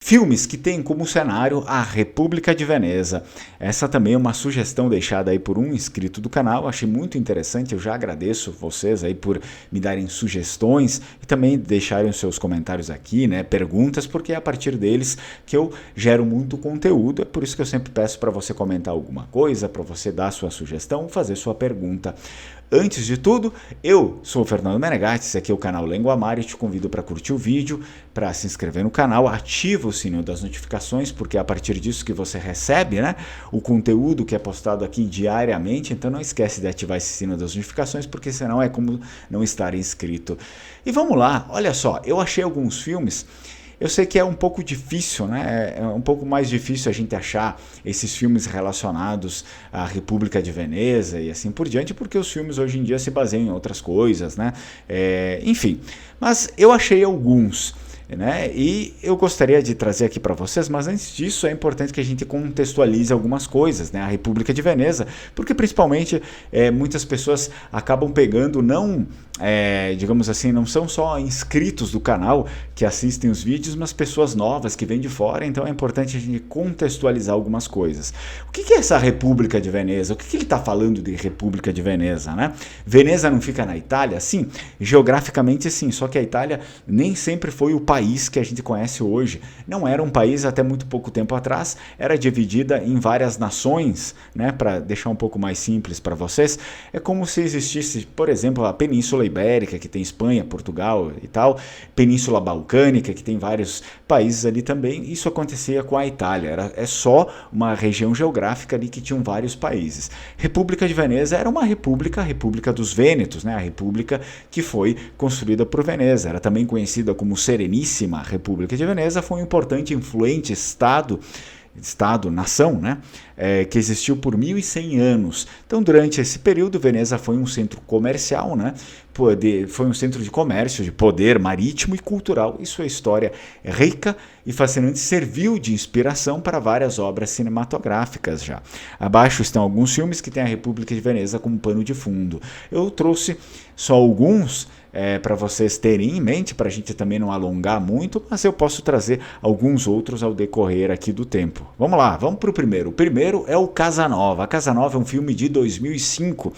Filmes que têm como cenário a República de Veneza. Essa também é uma sugestão deixada aí por um inscrito do canal. Achei muito interessante, eu já agradeço vocês aí por me darem sugestões e também deixarem os seus comentários aqui, né, perguntas, porque é a partir deles que eu gero muito conteúdo. É por isso que eu sempre peço para você comentar alguma coisa, para você dar sua sugestão, fazer sua pergunta. Antes de tudo, eu sou o Fernando Menegatti, esse aqui é o canal Lenguamar e te convido para curtir o vídeo, para se inscrever no canal, ativa o sininho das notificações, porque é a partir disso que você recebe, né, o conteúdo que é postado aqui diariamente, então não esquece de ativar esse sino das notificações, porque senão é como não estar inscrito. E vamos lá, olha só, eu achei alguns filmes. Eu sei que é um pouco difícil, né? É um pouco mais difícil a gente achar esses filmes relacionados à República de Veneza e assim por diante, porque os filmes hoje em dia se baseiam em outras coisas, né? Enfim, mas eu achei alguns, né? E eu gostaria de trazer aqui para vocês, mas antes disso é importante que a gente contextualize algumas coisas, né? A República de Veneza, porque principalmente muitas pessoas acabam pegando digamos assim, não são só inscritos do canal que assistem os vídeos, mas pessoas novas que vêm de fora, então é importante a gente contextualizar algumas coisas. O que é essa República de Veneza? O que ele está falando de República de Veneza, né? Veneza não fica na Itália? Sim, geograficamente sim, só que a Itália nem sempre foi o país que a gente conhece hoje. Não era um país até muito pouco tempo atrás, era dividida em várias nações, né? Para deixar um pouco mais simples para vocês, é como se existisse, por exemplo, a Península Ibérica, que tem Espanha, Portugal e tal, Península Balcânica, que tem vários países ali também. Isso acontecia com a Itália, é só uma região geográfica ali que tinham vários países. República de Veneza era uma república, a República dos Vênetos, né? A república que foi construída por Veneza, era também conhecida como Sereníssima República de Veneza, foi um importante e influente nação, né, que existiu por 1100 anos. Então, durante esse período, Veneza foi um centro comercial, né, foi um centro de comércio, de poder marítimo e cultural, e sua história rica e fascinante serviu de inspiração para várias obras cinematográficas já. Abaixo estão alguns filmes que têm a República de Veneza como pano de fundo. Eu trouxe só alguns para vocês terem em mente, para a gente também não alongar muito, mas eu posso trazer alguns outros ao decorrer aqui do tempo. Vamos lá, vamos para o primeiro. O primeiro é o Casanova. A Casanova é um filme de 2005.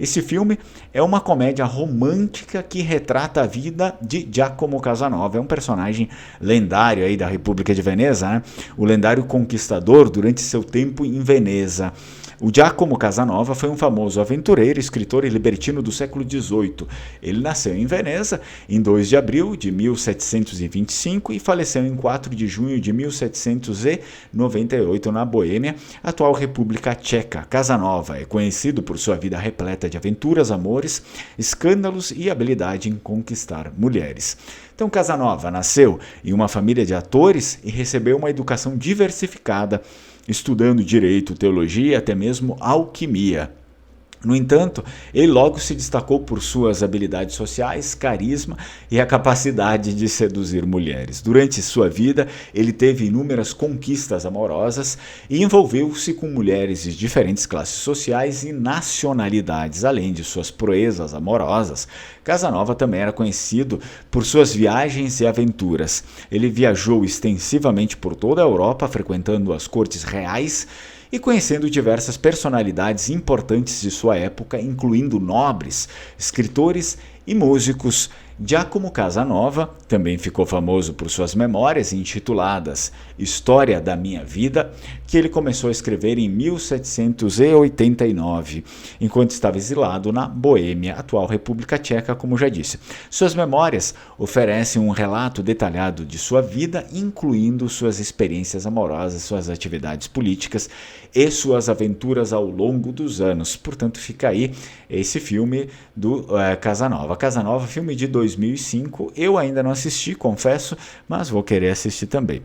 Esse filme é uma comédia romântica que retrata a vida de Giacomo Casanova. É um personagem lendário aí da República de Veneza, né? O lendário conquistador durante seu tempo em Veneza. O Giacomo Casanova foi um famoso aventureiro, escritor e libertino do século XVIII. Ele nasceu em Veneza em 2 de abril de 1725 e faleceu em 4 de junho de 1798 na Boêmia, atual República Tcheca. Casanova é conhecido por sua vida repleta de aventuras, amores, escândalos e habilidade em conquistar mulheres. Então, Casanova nasceu em uma família de atores e recebeu uma educação diversificada, estudando direito, teologia e até mesmo alquimia. No entanto, ele logo se destacou por suas habilidades sociais, carisma e a capacidade de seduzir mulheres. Durante sua vida, ele teve inúmeras conquistas amorosas e envolveu-se com mulheres de diferentes classes sociais e nacionalidades. Além de suas proezas amorosas, Casanova também era conhecido por suas viagens e aventuras. Ele viajou extensivamente por toda a Europa, frequentando as cortes reais e conhecendo diversas personalidades importantes de sua época, incluindo nobres, escritores e músicos. Giacomo Casanova também ficou famoso por suas memórias intituladas História da Minha Vida, que ele começou a escrever em 1789, enquanto estava exilado na Boêmia, atual República Tcheca, como já disse. Suas memórias oferecem um relato detalhado de sua vida, incluindo suas experiências amorosas, suas atividades políticas e suas aventuras ao longo dos anos. Portanto, fica aí esse filme do Casanova. Casanova, filme de 2005, eu ainda não assisti, confesso, mas vou querer assistir também.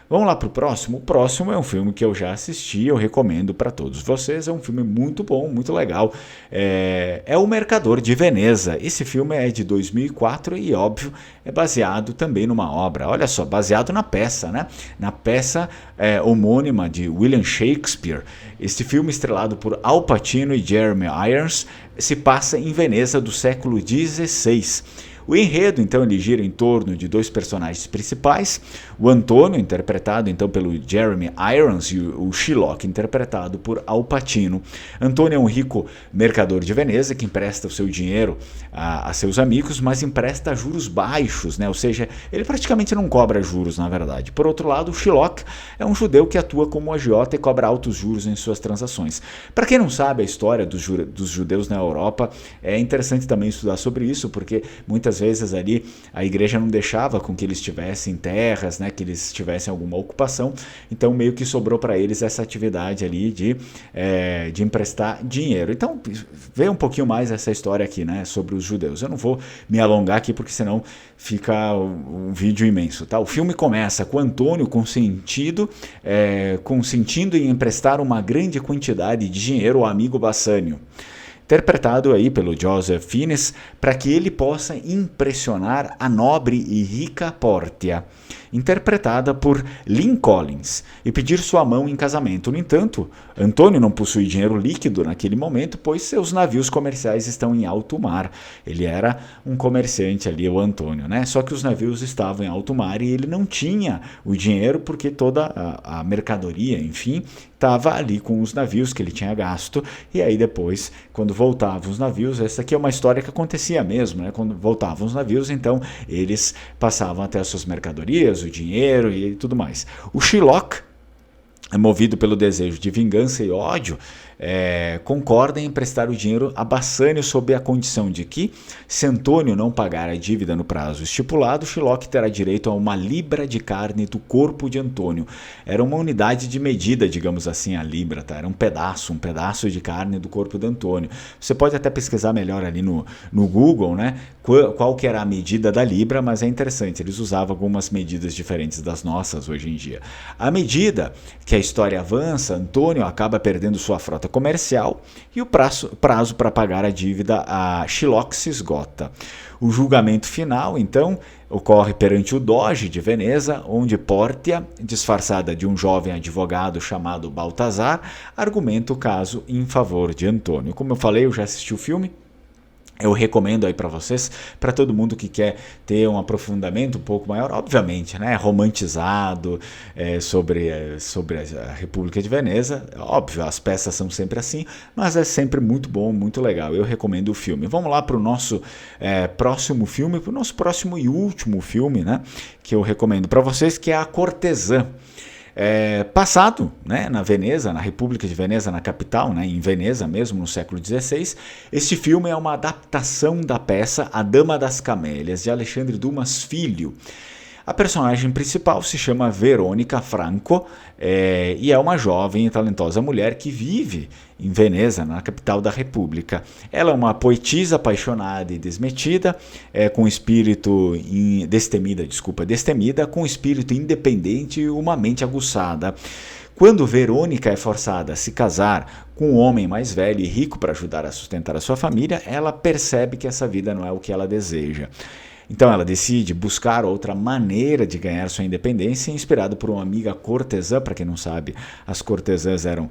Vamos lá para o próximo. O próximo é um filme que eu já assisti, eu recomendo para todos vocês. É um filme muito bom, muito legal. É O Mercador de Veneza. Esse filme é de 2004 e, óbvio, é baseado também numa obra. Olha só, baseado na peça, né? Na peça homônima de William Shakespeare. Este filme, estrelado por Al Pacino e Jeremy Irons, se passa em Veneza do século XVI. O enredo, então, ele gira em torno de dois personagens principais, o Antônio, interpretado então pelo Jeremy Irons, e o Shylock, interpretado por Al Pacino. Antônio é um rico mercador de Veneza que empresta o seu dinheiro a seus amigos, mas empresta a juros baixos, né? Ou seja, ele praticamente não cobra juros, na verdade. Por outro lado, o Shylock é um judeu que atua como agiota e cobra altos juros em suas transações. Para quem não sabe a história dos judeus na Europa, é interessante também estudar sobre isso, porque muitas vezes ali a igreja não deixava com que eles tivessem terras, né, que eles tivessem alguma ocupação, então meio que sobrou para eles essa atividade ali de emprestar dinheiro. Então, vê um pouquinho mais essa história aqui, né, sobre os judeus. Eu não vou me alongar aqui, porque senão fica um vídeo imenso, tá? O filme começa com Antônio consentindo em emprestar uma grande quantidade de dinheiro ao amigo Bassanio, interpretado aí pelo Joseph Fiennes, para que ele possa impressionar a nobre e rica Portia, interpretada por Lynn Collins, e pedir sua mão em casamento. No entanto, Antônio não possui dinheiro líquido naquele momento, pois seus navios comerciais estão em alto mar. Ele era um comerciante ali, o Antônio, né? Só que os navios estavam em alto mar e ele não tinha o dinheiro, porque toda a mercadoria, enfim, estava ali com os navios que ele tinha gasto. E aí depois, quando voltavam os navios, essa aqui é uma história que acontecia mesmo, né? Quando voltavam os navios, então eles passavam até as suas mercadorias, o dinheiro e tudo mais. O Shylock, movido pelo desejo de vingança e ódio, concorda em emprestar o dinheiro a Bassanio sob a condição de que, se Antônio não pagar a dívida no prazo estipulado, Shylock terá direito a uma libra de carne do corpo de Antônio. Era uma unidade de medida, digamos assim, a libra, tá? Era um pedaço de carne do corpo de Antônio. Você pode até pesquisar melhor ali no Google, né, qual que era a medida da libra, mas é interessante, eles usavam algumas medidas diferentes das nossas hoje em dia. À medida que a história avança, Antônio acaba perdendo sua frota comercial e o prazo para pagar a dívida a Shylock se esgota. O julgamento final, então, ocorre perante o Doge de Veneza, onde Portia, disfarçada de um jovem advogado chamado Baltazar, argumenta o caso em favor de Antônio. Como eu falei, eu já assisti o filme. Eu recomendo aí para vocês, para todo mundo que quer ter um aprofundamento um pouco maior, obviamente, né, romantizado sobre a República de Veneza. Óbvio, as peças são sempre assim, mas é sempre muito bom, muito legal. Eu recomendo o filme. Vamos lá para o nosso próximo filme, para o nosso próximo e último filme, né, que eu recomendo para vocês, que é A Cortesã. Passado, né, na Veneza, na República de Veneza, na capital, né, em Veneza mesmo, no século XVI. Este filme é uma adaptação da peça A Dama das Camélias, de Alexandre Dumas Filho. A personagem principal se chama Verônica Franco e é uma jovem e talentosa mulher que vive em Veneza, na capital da República. Ela é uma poetisa apaixonada e destemida, com espírito destemida, com espírito independente e uma mente aguçada. Quando Verônica é forçada a se casar com um homem mais velho e rico para ajudar a sustentar a sua família, ela percebe que essa vida não é o que ela deseja. Então ela decide buscar outra maneira de ganhar sua independência, inspirada por uma amiga cortesã. Para quem não sabe, as cortesãs eram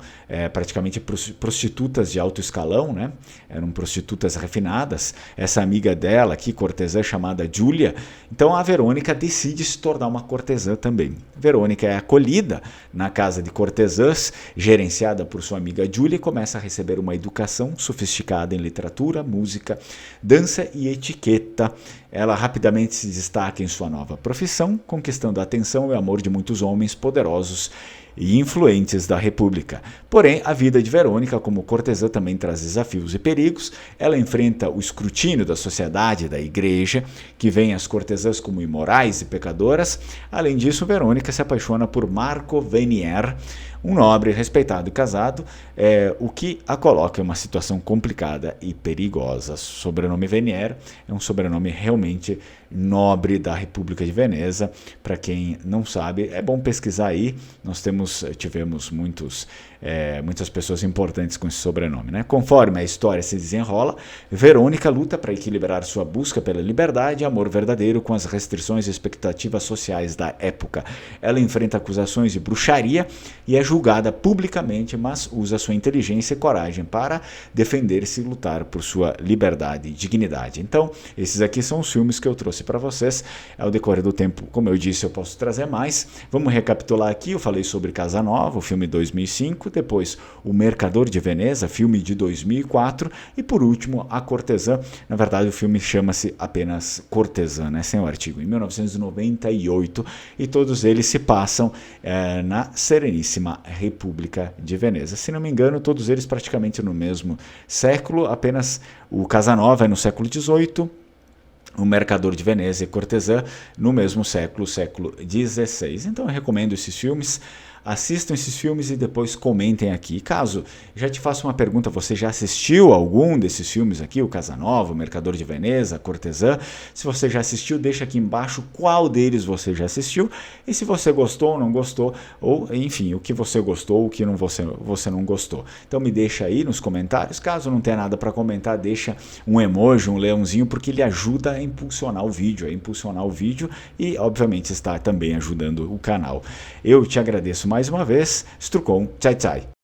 praticamente prostitutas de alto escalão, né? Eram prostitutas refinadas. Essa amiga dela aqui, cortesã, chamada Júlia. Então a Verônica decide se tornar uma cortesã também. Verônica é acolhida na casa de cortesãs, gerenciada por sua amiga Júlia, e começa a receber uma educação sofisticada em literatura, música, dança e etiqueta. Ela rapidamente se destaca em sua nova profissão, conquistando a atenção e o amor de muitos homens poderosos e influentes da República. Porém, a vida de Verônica como cortesã também traz desafios e perigos. Ela enfrenta o escrutínio da sociedade e da igreja, que vê as cortesãs como imorais e pecadoras. Além disso, Verônica se apaixona por Marco Venier, um nobre, respeitado e casado, o que a coloca em uma situação complicada e perigosa. O sobrenome Venier é um sobrenome realmente nobre da República de Veneza. Para quem não sabe, é bom pesquisar aí. Nós tivemos muitas pessoas importantes com esse sobrenome, né? Conforme a história se desenrola, Verônica luta para equilibrar sua busca pela liberdade e amor verdadeiro com as restrições e expectativas sociais da época. Ela enfrenta acusações de bruxaria e é julgada publicamente, mas usa sua inteligência e coragem para defender-se e lutar por sua liberdade e dignidade. Então, esses aqui são os filmes que eu trouxe para vocês. Ao decorrer do tempo, como eu disse, eu posso trazer mais. Vamos recapitular aqui. Eu falei sobre Casanova, o filme de 2005, depois O Mercador de Veneza, filme de 2004, e por último A Cortesã. Na verdade, o filme chama-se apenas Cortesã, né, sem o artigo, em 1998, e todos eles se passam na Sereníssima República de Veneza. Se não me engano, todos eles praticamente no mesmo século, apenas o Casanova é no século XVIII, O Mercador de Veneza e Cortesã no mesmo século, século XVI. Então eu recomendo esses filmes. Assistam esses filmes e depois comentem aqui. Caso já te faça uma pergunta, você já assistiu algum desses filmes aqui? O Casanova, O Mercador de Veneza, Cortesã? Se você já assistiu, deixa aqui embaixo qual deles você já assistiu. E se você gostou ou não gostou, ou enfim, o que você gostou, o que você não gostou. Então me deixa aí nos comentários. Caso não tenha nada para comentar, deixa um emoji, um leãozinho, porque ele ajuda a impulsionar o vídeo, e obviamente está também ajudando o canal. Eu te agradeço mais uma vez. Strucon, tchai tchai.